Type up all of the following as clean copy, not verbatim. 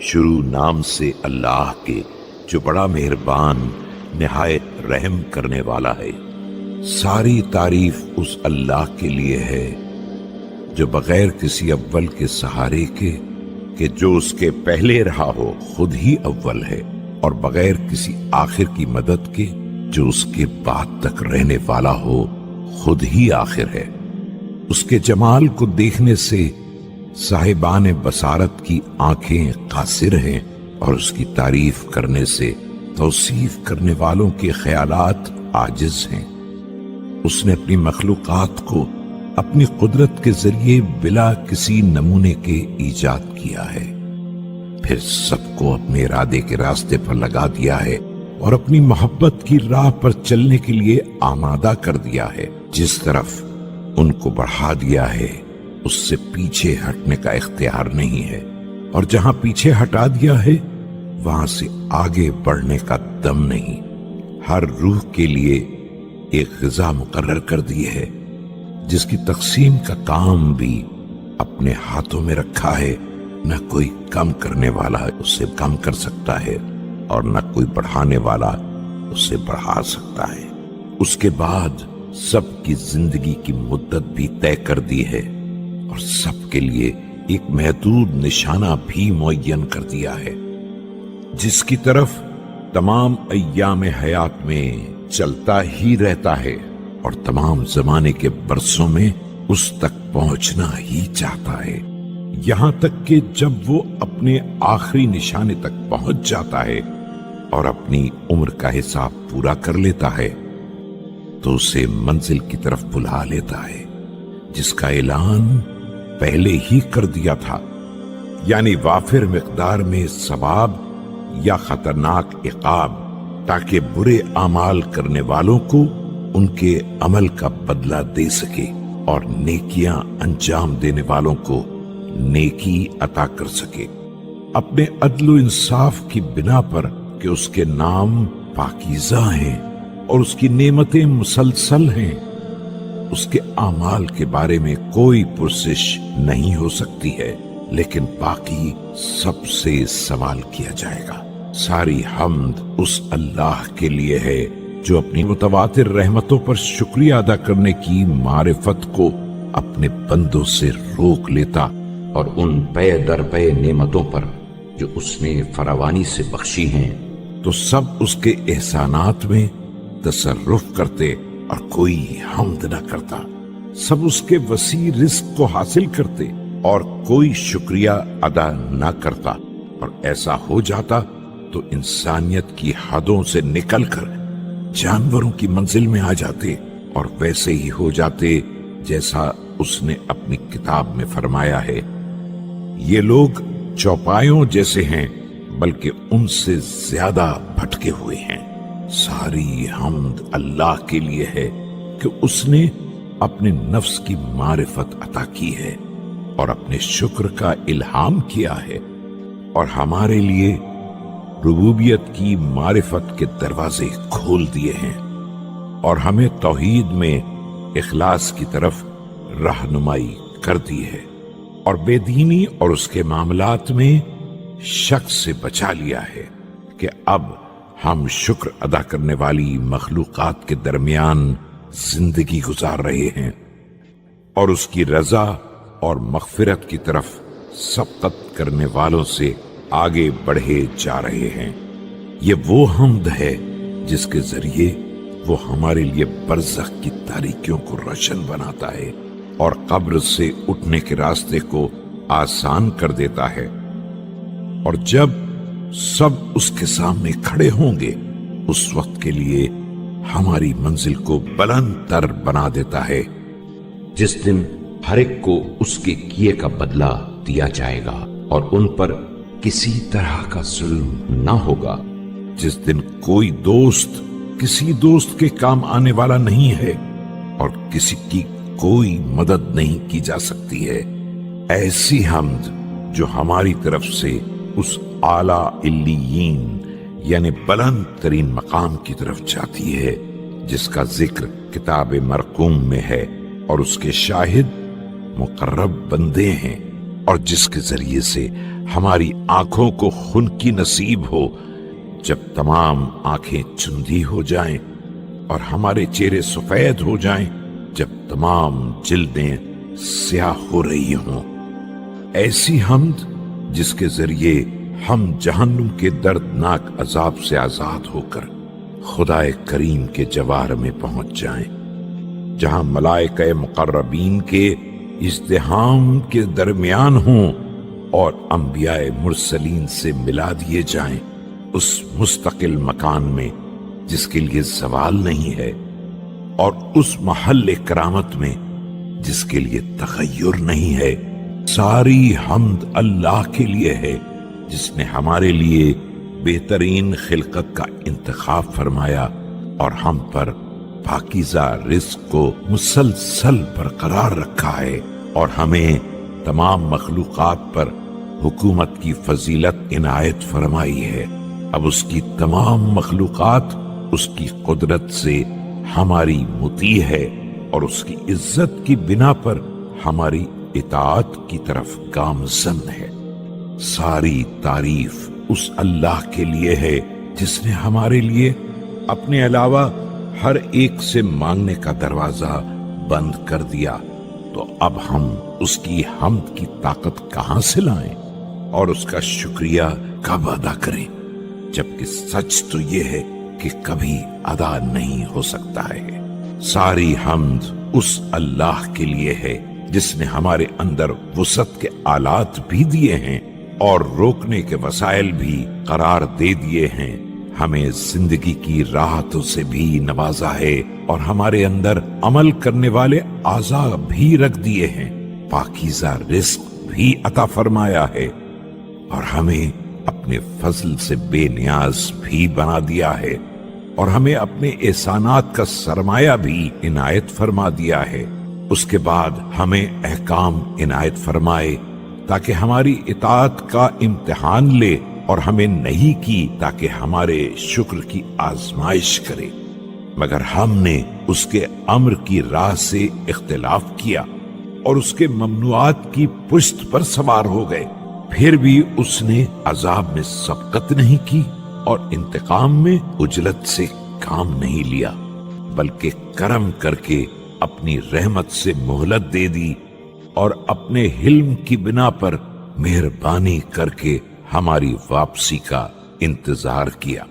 شروع نام سے اللہ کے جو بڑا مہربان نہایت رحم کرنے والا ہے۔ ساری تعریف اس اللہ کے لیے ہے جو بغیر کسی اول کے سہارے کے کہ جو اس کے پہلے رہا ہو خود ہی اول ہے، اور بغیر کسی آخر کی مدد کے جو اس کے بعد تک رہنے والا ہو خود ہی آخر ہے۔ اس کے جمال کو دیکھنے سے صاحبان بصارت کی آنکھیں قاصر ہیں، اور اس کی تعریف کرنے سے توصیف کرنے والوں کے خیالات عاجز ہیں۔ اس نے اپنی مخلوقات کو اپنی قدرت کے ذریعے بلا کسی نمونے کے ایجاد کیا ہے، پھر سب کو اپنے ارادے کے راستے پر لگا دیا ہے اور اپنی محبت کی راہ پر چلنے کے لیے آمادہ کر دیا ہے۔ جس طرف ان کو بڑھا دیا ہے اس سے پیچھے ہٹنے کا اختیار نہیں ہے، اور جہاں پیچھے ہٹا دیا ہے وہاں سے آگے بڑھنے کا دم نہیں۔ ہر روح کے لیے ایک غذا مقرر کر دی ہے جس کی تقسیم کا کام بھی اپنے ہاتھوں میں رکھا ہے۔ نہ کوئی کم کرنے والا اسے کم کر سکتا ہے اور نہ کوئی بڑھانے والا اسے بڑھا سکتا ہے۔ اس کے بعد سب کی زندگی کی مدت بھی طے کر دی ہے اور سب کے لیے ایک محدود نشانہ بھی معین کر دیا ہے، جس کی طرف تمام ایام حیات میں چلتا ہی رہتا ہے اور تمام زمانے کے برسوں میں اس تک پہنچنا ہی چاہتا ہے، یہاں تک کہ جب وہ اپنے آخری نشانے تک پہنچ جاتا ہے اور اپنی عمر کا حساب پورا کر لیتا ہے تو اسے منزل کی طرف بلا لیتا ہے جس کا اعلان پہلے ہی کر دیا تھا، یعنی وافر مقدار میں ثواب یا خطرناک عقاب، تاکہ برے اعمال کرنے والوں کو ان کے عمل کا بدلہ دے سکے اور نیکیاں انجام دینے والوں کو نیکی عطا کر سکے، اپنے عدل و انصاف کی بنا پر کہ اس کے نام پاکیزہ ہیں اور اس کی نعمتیں مسلسل ہیں۔ اس کے اعمال کے بارے میں کوئی پرسش نہیں ہو سکتی ہے، لیکن باقی سب سے سوال کیا جائے گا۔ ساری حمد اس اللہ کے لیے ہے جو اپنی متواتر رحمتوں پر شکریہ ادا کرنے کی معرفت کو اپنے بندوں سے روک لیتا اور ان بے در بے نعمتوں پر جو اس نے فراوانی سے بخشی ہیں تو سب اس کے احسانات میں تصرف کرتے اور کوئی حمد نہ کرتا، سب اس کے وسیع رزق کو حاصل کرتے اور کوئی شکریہ ادا نہ کرتا، اور ایسا ہو جاتا تو انسانیت کی حدوں سے نکل کر جانوروں کی منزل میں آ جاتے اور ویسے ہی ہو جاتے جیسا اس نے اپنی کتاب میں فرمایا ہے۔ یہ لوگ چوپایوں جیسے ہیں بلکہ ان سے زیادہ بھٹکے ہوئے ہیں۔ ساری حمد اللہ کے لیے ہے کہ اس نے اپنے نفس کی معرفت عطا کی ہے اور اپنے شکر کا الہام کیا ہے، اور ہمارے لیے ربوبیت کی معرفت کے دروازے کھول دیے ہیں اور ہمیں توحید میں اخلاص کی طرف رہنمائی کر دی ہے، اور بے دینی اور اس کے معاملات میں شک سے بچا لیا ہے کہ اب ہم شکر ادا کرنے والی مخلوقات کے درمیان زندگی گزار رہے ہیں اور اس کی رضا اور مغفرت کی طرف سبقت کرنے والوں سے آگے بڑھے جا رہے ہیں۔ یہ وہ حمد ہے جس کے ذریعے وہ ہمارے لیے برزخ کی تاریکیوں کو روشن بناتا ہے اور قبر سے اٹھنے کے راستے کو آسان کر دیتا ہے، اور جب سب اس کے سامنے کھڑے ہوں گے اس وقت کے لیے ہماری منزل کو بلند تر بنا دیتا ہے، جس دن ہر ایک کو اس کے کیے کا بدلہ دیا جائے گا اور ان پر کسی طرح کا ظلم نہ ہوگا، جس دن کوئی دوست کسی دوست کے کام آنے والا نہیں ہے اور کسی کی کوئی مدد نہیں کی جا سکتی ہے۔ ایسی حمد جو ہماری طرف سے اس اعلیٰ علیین یعنی بلند ترین مقام کی طرف جاتی ہے جس کا ذکر کتاب مرقوم میں ہے، اور اس کے شاہد مقرب بندے ہیں، اور جس کے ذریعے سے ہماری آنکھوں کو خنکی نصیب ہو جب تمام آنکھیں چندی ہو جائیں، اور ہمارے چہرے سفید ہو جائیں جب تمام جلدیں سیاہ ہو رہی ہوں۔ ایسی حمد جس کے ذریعے ہم جہنم کے دردناک عذاب سے آزاد ہو کر خدائے کریم کے جوار میں پہنچ جائیں، جہاں ملائکہ مقربین کے ازدحام کے درمیان ہوں اور انبیاء مرسلین سے ملا دیے جائیں، اس مستقل مکان میں جس کے لیے زوال نہیں ہے، اور اس محل کرامت میں جس کے لیے تغیر نہیں ہے۔ ساری حمد اللہ کے لیے ہے جس نے ہمارے لیے بہترین خلقت کا انتخاب فرمایا اور ہم پر پاکیزہ رزق کو مسلسل برقرار رکھا ہے، اور ہمیں تمام مخلوقات پر حکومت کی فضیلت عنایت فرمائی ہے۔ اب اس کی تمام مخلوقات اس کی قدرت سے ہماری مطیع ہے، اور اس کی عزت کی بنا پر ہماری اطاعت کی طرف گامزن ہے۔ ساری تعریف اس اللہ کے لیے ہے جس نے ہمارے لیے اپنے علاوہ ہر ایک سے مانگنے کا دروازہ بند کر دیا، تو اب ہم اس کی حمد کی طاقت کہاں سے لائیں اور اس کا شکریہ کب ادا کریں، جبکہ سچ تو یہ ہے کہ کبھی ادا نہیں ہو سکتا ہے۔ ساری حمد اس اللہ کے لیے ہے جس نے ہمارے اندر وسعت کے آلات بھی دیے ہیں اور روکنے کے وسائل بھی قرار دے دیے ہیں، ہمیں زندگی کی راحتوں سے بھی نوازا ہے، اور ہمارے اندر عمل کرنے والے اعضاء بھی رکھ دیے ہیں، پاکیزہ رزق بھی عطا فرمایا ہے، اور ہمیں اپنے فضل سے بے نیاز بھی بنا دیا ہے، اور ہمیں اپنے احسانات کا سرمایہ بھی عنایت فرما دیا ہے۔ اس کے بعد ہمیں احکام عنایت فرمائے تاکہ ہماری اطاعت کا امتحان لے، اور ہمیں نہیں کی تاکہ ہمارے شکر کی آزمائش کرے، مگر ہم نے اس کے امر کی راہ سے اختلاف کیا اور اس کے ممنوعات کی پشت پر سوار ہو گئے، پھر بھی اس نے عذاب میں سبقت نہیں کی اور انتقام میں عجلت سے کام نہیں لیا، بلکہ کرم کر کے اپنی رحمت سے مہلت دے دی، اور اپنے حلم کی بنا پر مہربانی کر کے ہماری واپسی کا انتظار کیا۔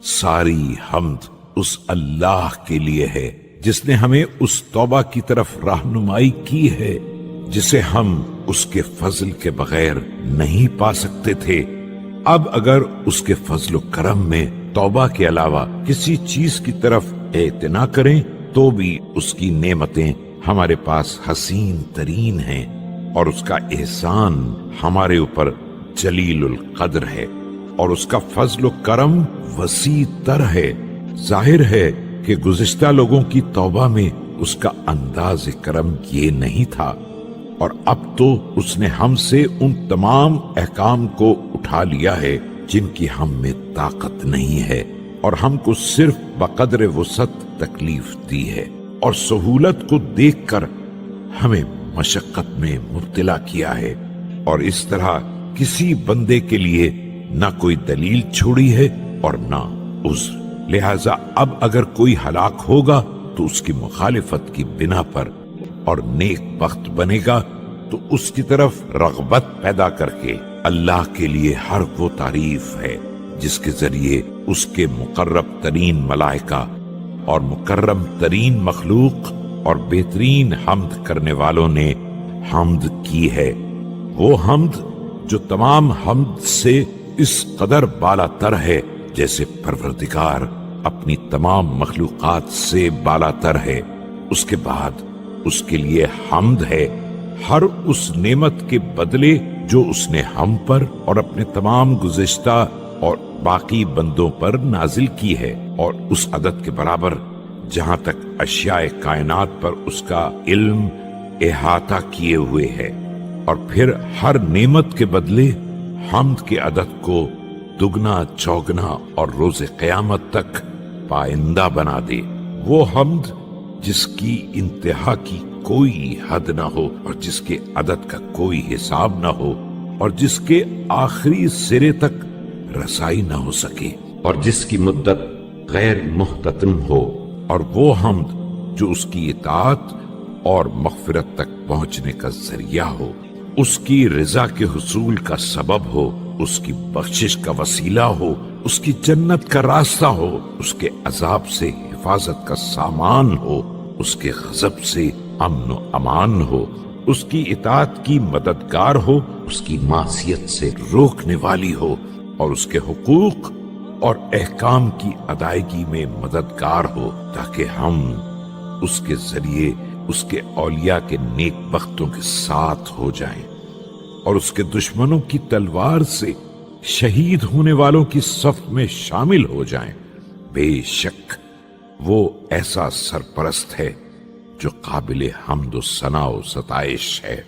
ساری حمد اس اللہ کے لیے ہے جس نے ہمیں اس توبہ کی طرف رہنمائی کی ہے جسے ہم اس کے فضل کے بغیر نہیں پا سکتے تھے۔ اب اگر اس کے فضل و کرم میں توبہ کے علاوہ کسی چیز کی طرف اعتنا کریں تو بھی اس کی نعمتیں ہمارے پاس حسین ترین ہیں، اور اس کا احسان ہمارے اوپر جلیل القدر ہے، اور اس کا فضل و کرم وسیع تر ہے۔ ظاہر ہے کہ گزشتہ لوگوں کی توبہ میں اس کا انداز کرم یہ نہیں تھا، اور اب تو اس نے ہم سے ان تمام احکام کو اٹھا لیا ہے جن کی ہم میں طاقت نہیں ہے، اور ہم کو صرف بقدر وسعت تکلیف دی ہے، اور سہولت کو دیکھ کر ہمیں مشقت میں مبتلا کیا ہے، اور اس طرح کسی بندے کے لیے نہ کوئی دلیل چھوڑی ہے اور نہ عذر۔ لہذا اب اگر کوئی ہلاک ہوگا تو اس کی مخالفت کی بنا پر، اور نیک بخت بنے گا تو اس کی طرف رغبت پیدا کر کے۔ اللہ کے لیے ہر وہ تعریف ہے جس کے ذریعے اس کے مقرب ترین ملائکہ اور مکرم ترین مخلوق اور بہترین حمد کرنے والوں نے حمد کی ہے، وہ حمد جو تمام حمد سے اس قدر بالا تر ہے جیسے پروردگار اپنی تمام مخلوقات سے بالا تر ہے۔ اس کے بعد اس کے لیے حمد ہے ہر اس نعمت کے بدلے جو اس نے ہم پر اور اپنے تمام گزشتہ اور باقی بندوں پر نازل کی ہے، اور اس عدد کے برابر جہاں تک اشیاء کائنات پر اس کا علم احاطہ کیے ہوئے ہے، اور پھر ہر نعمت کے بدلے حمد کے عدد کو دگنا چوگنا اور روز قیامت تک پائندہ بنا دے۔ وہ حمد جس کی انتہا کی کوئی حد نہ ہو اور جس کے عدد کا کوئی حساب نہ ہو، اور جس کے آخری سرے تک رسائی نہ ہو سکے، اور جس کی مدت غیر محتتم ہو، اور وہ حمد جو اس کی اطاعت اور مغفرت تک پہنچنے کا ذریعہ ہو، اس کی رضا کے حصول کا سبب ہو، اس کی بخشش کا وسیلہ ہو، اس کی جنت کا راستہ ہو، اس کے عذاب سے حفاظت کا سامان ہو، اس کے غضب سے امن و امان ہو، اس کی اطاعت کی مددگار ہو، اس کی معصیت سے روکنے والی ہو، اور اس کے حقوق اور احکام کی ادائیگی میں مددگار ہو، تاکہ ہم اس کے ذریعے اس کے اولیاء کے نیک بختوں کے ساتھ ہو جائیں اور اس کے دشمنوں کی تلوار سے شہید ہونے والوں کی صف میں شامل ہو جائیں۔ بے شک وہ ایسا سرپرست ہے جو قابل حمد و ثنا و ستائش ہے۔